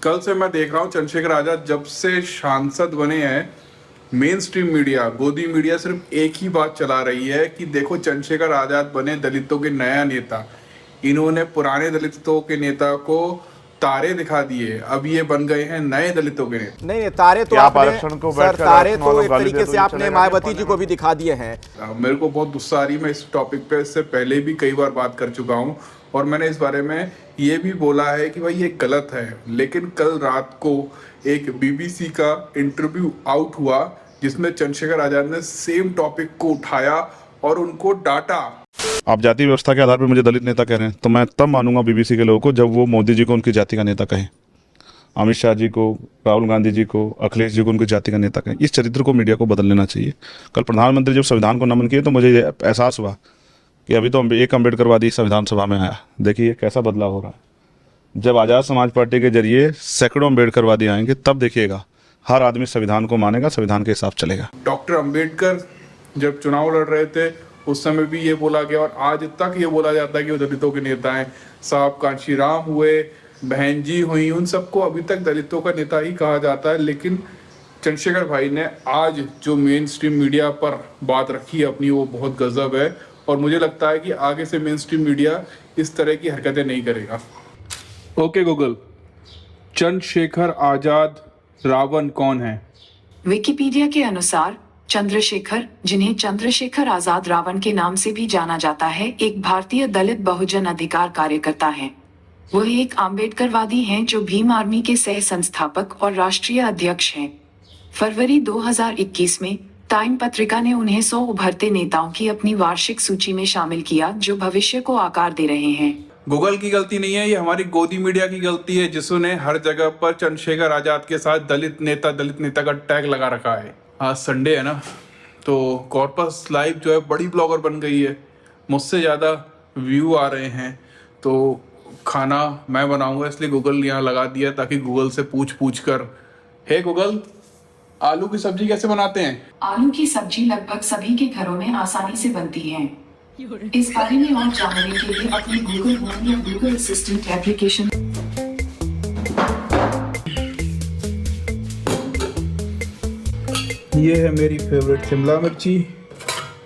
कल से मैं देख रहा हूँ चंद्रशेखर आजाद जब से सांसद बने हैं, मेन स्ट्रीम मीडिया, गोदी मीडिया सिर्फ एक ही बात चला रही है कि देखो चंद्रशेखर आजाद बने दलितों के नया नेता। इन्होंने पुराने दलितों के नेता को तारे दिखा दिए, अब ये बन गए हैं नए दलितों के नेता। नहीं तारे तो आपने सर, तारे तो एक तरीके से आपने मायावती जी को भी दिखा दिए हैं। मेरे को बहुत गुस्सा आ रही है। मैं इस टॉपिक पे इससे पहले भी कई बार बात कर चुका हूँ और मैंने इस बारे में ये भी बोला है कि भाई ये गलत है। लेकिन कल रात को एक बीबीसी का इंटरव्यू आउट हुआ जिसमें चंद्रशेखर आजाद ने सेम टॉपिक को उठाया और उनको डांटा। आप जाति व्यवस्था के आधार पर मुझे दलित नेता कह रहे हैं तो मैं तब मानूंगा बीबीसी के लोगों को जब वो मोदी जी को उनकी जाति का नेता कहें, अमित शाह जी को, राहुल गांधी जी को, अखिलेश जी को उनकी जाति का नेता कहें। इस चरित्र को मीडिया को बदल लेना चाहिए। कल प्रधानमंत्री जब संविधान को नमन किए तो मुझे एहसास हुआ कि अभी तो एक अम्बेडकरवादी संविधान सभा में आया, देखिए कैसा बदलाव हो रहा है। जब आज़ाद समाज पार्टी के जरिए सैकड़ों अम्बेडकरवादी आएंगे तब देखिएगा हर आदमी संविधान को मानेगा, संविधान के हिसाब चलेगा। डॉक्टर अम्बेडकर जब चुनाव लड़ रहे थे उस समय भी ये बोला गया और आज तक ये बोला जाता है कि वो दलितों के नेता हैं। साहब कांशीराम हुए, बहन जी हुई, उन सबको अभी तक दलितों का नेता ही कहा जाता है। लेकिन चंद्रशेखर भाई ने आज जो मेन स्ट्रीम मीडिया पर बात रखी है अपनी, वो बहुत गजब है और मुझे लगता है कि आगे से मेन स्ट्रीम मीडिया इस तरह की हरकतें नहीं करेगा। ओके गूगल, चंद्रशेखर आजाद रावण कौन है? विकिपीडिया के अनुसार चंद्रशेखर, जिन्हें चंद्रशेखर आजाद रावण के नाम से भी जाना जाता है, एक भारतीय दलित बहुजन अधिकार कार्यकर्ता हैं। वह एक आम्बेडकरवादी हैं जो भीम आर्मी के सह संस्थापक और राष्ट्रीय अध्यक्ष हैं। फरवरी 2021 में टाइम पत्रिका ने उन्हें 100 उभरते नेताओं की अपनी वार्षिक सूची में शामिल किया जो भविष्य को आकार दे रहे हैं। गूगल की गलती नहीं है, ये हमारी गोदी मीडिया की गलती है जिसने हर जगह पर चंद्रशेखर आजाद के साथ दलित नेता का टैग लगा रखा है। आज संडे है ना, तो कॉर्पस लाइव जो है बड़ी ब्लॉगर बन गई है, मुझसे ज़्यादा व्यू आ रहे हैं। तो खाना मैं बनाऊंगा इसलिए गूगल यहाँ लगा दिया ताकि गूगल से पूछ कर, हे गूगल, आलू की सब्जी कैसे बनाते हैं? आलू की सब्जी लगभग सभी के घरों में आसानी से बनती है। इस बारे में और जानने के लिए अपने गूगल होम या गूगल असिस्टेंट एप्लीकेशन ये है मेरी फेवरेट शिमला मिर्ची,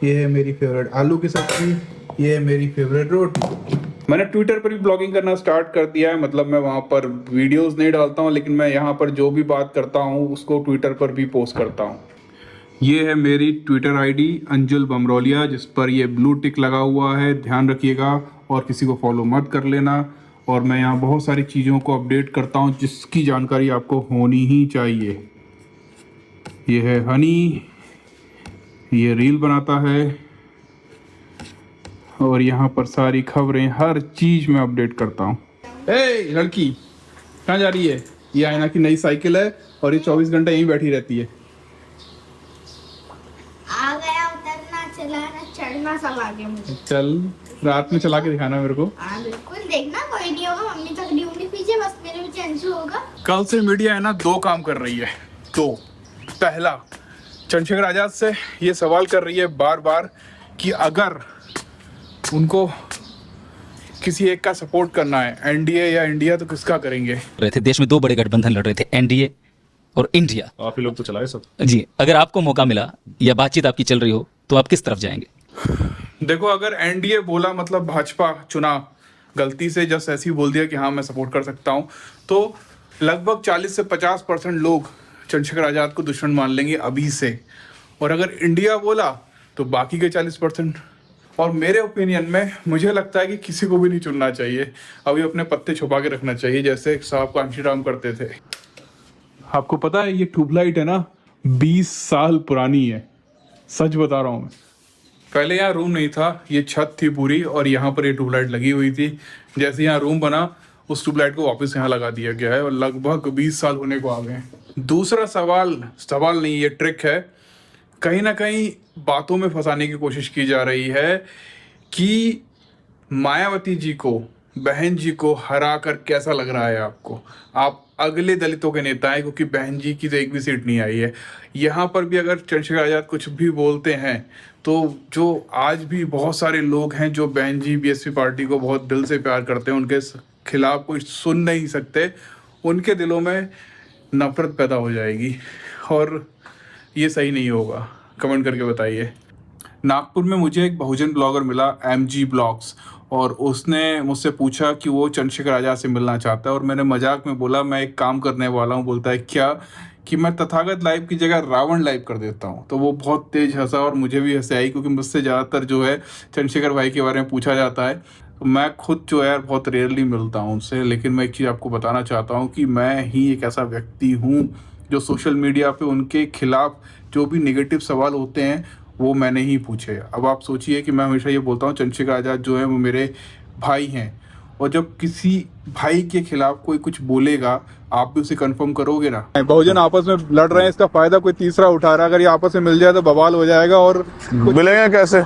ये है मेरी फेवरेट आलू की सब्जी, ये है मेरी फेवरेट रोटी। मैंने ट्विटर पर भी ब्लॉगिंग करना स्टार्ट कर दिया है, मतलब मैं वहाँ पर वीडियोस नहीं डालता हूँ लेकिन मैं यहाँ पर जो भी बात करता हूँ उसको ट्विटर पर भी पोस्ट करता हूँ। ये है मेरी ट्विटर आईडी अंजुल बमरोलिया, जिस पर ये ब्लू टिक लगा हुआ है, ध्यान रखिएगा और किसी को फॉलो मत कर लेना। और मैं यहाँ बहुत सारी चीज़ों को अपडेट करता हूँ जिसकी जानकारी आपको होनी ही चाहिए। ये है हनी, ये रील बनाता है और यहाँ पर सारी खबरें, हर चीज़ में अपडेट करता हूँ। ए लड़की कहाँ जा रही है? ये आयना की नई साइकिल है और ये 24 घंटे यहीं बैठी रहती है। आ गया, उतरना, चलाना, चढ़ना सब आ गया मुझे। चल रात में चला के दिखाना मेरे को। हाँ बिल्कुल, देखना कोई नहीं होगा, मम्मी तकड़ी होंगी पीछे, बस मेरे पीछे अंशु होगा। कल से मीडिया है ना दो काम कर रही है। तो पहला, चंद्रशेखर आजाद से ये सवाल कर रही है बार बार कि अगर उनको किसी एक का सपोर्ट करना है, एनडीए या इंडिया, तो किसका करेंगे? रहे थे देश में दो बड़े गठबंधन लड़ रहे थे, एनडीए और इंडिया। आप ही लोग तो चलाए सब जी, अगर आपको मौका मिला या बातचीत आपकी चल रही हो तो आप किस तरफ जाएंगे? देखो, अगर एनडीए बोला मतलब भाजपा चुना, गलती से जस्ट ऐसे ही बोल दिया कि हाँ मैं सपोर्ट कर सकता हूँ, तो लगभग 40 से 50% लोग चंद्रशेखर आजाद को दुश्मन मान लेंगे अभी से। और अगर इंडिया बोला तो बाकी के 40%। और मेरे ओपिनियन में मुझे लगता है कि किसी को भी नहीं चुनना चाहिए, अभी अपने पत्ते छुपा के रखना चाहिए जैसे साहब कांशीराम करते थे। आपको पता है ये ट्यूबलाइट है ना 20 साल पुरानी है, सच बता रहा हूँ मैं। पहले यहाँ रूम नहीं था, ये छत थी पूरी और यहाँ पर ये ट्यूबलाइट लगी हुई थी। जैसे यहाँ रूम बना उस ट्यूबलाइट को वापस यहाँ लगा दिया गया है और लगभग 20 साल होने को आ गए हैं। दूसरा सवाल नहीं, ये ट्रिक है, कहीं ना कहीं बातों में फंसाने की कोशिश की जा रही है कि मायावती जी को, बहन जी को हरा कर कैसा लग रहा है आपको? आप अगले दलितों के नेता हैं क्योंकि बहन जी की तो एक भी सीट नहीं आई है। यहाँ पर भी अगर चंद्रशेखर आजाद कुछ भी बोलते हैं तो जो आज भी बहुत सारे लोग हैं जो बहन जी बीएसपी पार्टी को बहुत दिल से प्यार करते हैं, उनके खिलाफ कोई सुन नहीं सकते, उनके दिलों में नफरत पैदा हो जाएगी और ये सही नहीं होगा। कमेंट करके बताइए। नागपुर में मुझे एक बहुजन ब्लॉगर मिला, MG ब्लॉग्स, और उसने मुझसे पूछा कि वो चंद्रशेखर आज़ाद से मिलना चाहता है और मैंने मजाक में बोला मैं एक काम करने वाला हूँ। बोलता है क्या, कि मैं तथागत लाइव की जगह रावण लाइव कर देता हूँ। तो वो बहुत तेज हंसा और मुझे भी हंसी आई, क्योंकि मुझसे ज़्यादातर जो है चंद्रशेखर भाई के बारे में पूछा जाता है। मैं खुद जो है बहुत रेयरली मिलता हूँ उनसे, लेकिन मैं एक चीज़ आपको बताना चाहता हूँ कि मैं ही एक ऐसा व्यक्ति हूँ जो सोशल मीडिया पे उनके खिलाफ जो भी नेगेटिव सवाल होते हैं वो मैंने ही पूछे। अब आप सोचिए कि मैं हमेशा ये बोलता हूँ चंद्रशेखर आज़ाद जो है वो मेरे भाई हैं, और जब किसी भाई के खिलाफ कोई कुछ बोलेगा आप भी उसे कंफर्म करोगे ना। बहुजन आपस में लड़ रहे हैं, इसका फायदा कोई तीसरा उठा रहा है। अगर ये आपस में मिल जाए तो बवाल हो जाएगा। और मिलेंगे कैसे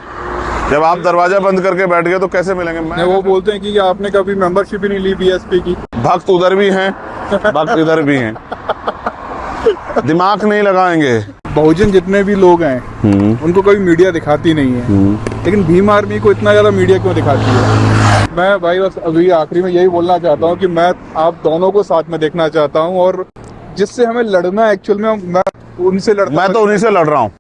जब आप दरवाजा बंद करके बैठ गए, तो कैसे मिलेंगे? वो बोलते हैं कि आपने कभी मेंबरशिप ही नहीं ली BSP की। भक्त उधर भी हैं, भक्त इधर भी हैं, दिमाग नहीं लगाएंगे। बहुजन जितने भी लोग हैं उनको कभी मीडिया दिखाती नहीं है, लेकिन भीम आर्मी को इतना ज्यादा मीडिया क्यों दिखाती है? मैं भाई बस अभी आखिरी में यही बोलना चाहता हूँ कि मैं आप दोनों को साथ में देखना चाहता हूँ, और जिससे हमें लड़ना है एक्चुअल में मैं उनसे लड़ता, मैं तो उन्हीं से लड़ रहा हूँ।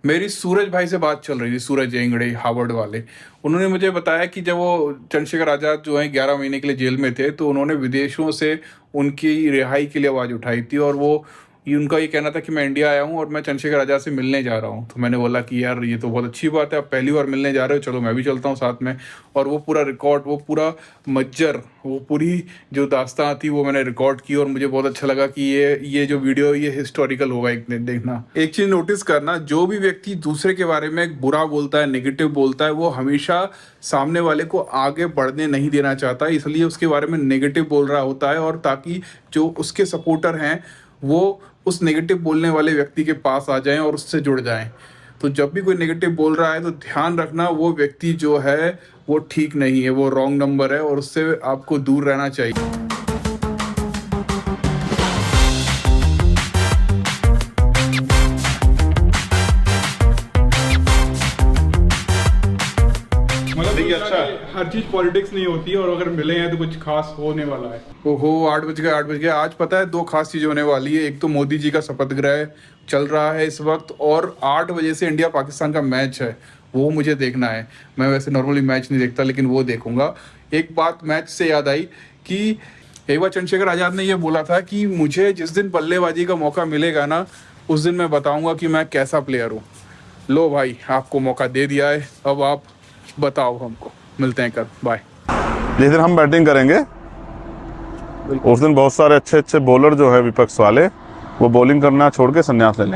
मेरी सूरज भाई से बात चल रही थी, सूरज जेंगड़े हार्वर्ड वाले। उन्होंने मुझे बताया कि जब वो चंद्रशेखर आज़ाद जो है 11 महीने के लिए जेल में थे, तो उन्होंने विदेशों से उनकी रिहाई के लिए आवाज़ उठाई थी, और वो उनका ये कहना था कि मैं इंडिया आया हूँ और मैं चंद्रशेखर आज़ाद से मिलने जा रहा हूँ। तो मैंने बोला कि यार ये तो बहुत अच्छी बात है, आप पहली बार मिलने जा रहे हो, चलो मैं भी चलता हूँ साथ में। और वो पूरा रिकॉर्ड, वो पूरा मज्जर, वो पूरी जो दास्तां थी वो मैंने रिकॉर्ड की, और मुझे बहुत अच्छा लगा कि ये जो वीडियो ये हिस्टोरिकल होगा। एक दिन देखना, एक चीज़ नोटिस करना, जो भी व्यक्ति दूसरे के बारे में बुरा बोलता है, नेगेटिव बोलता है, वो हमेशा सामने वाले को आगे बढ़ने नहीं देना चाहता, इसलिए उसके बारे में नेगेटिव बोल रहा होता है, और ताकि जो उसके सपोर्टर हैं वो उस नेगेटिव बोलने वाले व्यक्ति के पास आ जाएं और उससे जुड़ जाएं। तो जब भी कोई नेगेटिव बोल रहा है तो ध्यान रखना वो व्यक्ति जो है वो ठीक नहीं है, वो रॉन्ग नंबर है, और उससे आपको दूर रहना चाहिए। हर चीज पॉलिटिक्स नहीं होती है, और अगर मिले हैं तो कुछ खास होने वाला है। ओहो 8 बज गए। आज पता है 2 खास चीज़ होने वाली है। एक तो मोदी जी का शपथ ग्रहण चल रहा है इस वक्त, और 8 बजे से इंडिया पाकिस्तान का मैच है, वो मुझे देखना है। मैं वैसे नॉर्मली मैच नहीं देखता, लेकिन वो देखूंगा। एक बात मैच से याद आई कि एक बार चंद्रशेखर आज़ाद ने यह बोला था कि मुझे जिस दिन बल्लेबाजी का मौका मिलेगा ना, उस दिन मैं बताऊँगा कि मैं कैसा प्लेयर हूँ। लो भाई, आपको मौका दे दिया है, अब आप बताओ हमको। मिलते हैं कल, बाय। जिस दिन हम बैटिंग करेंगे उस दिन बहुत सारे अच्छे अच्छे बॉलर जो है विपक्ष वाले, वो बॉलिंग करना छोड़ के संन्यास ले लें।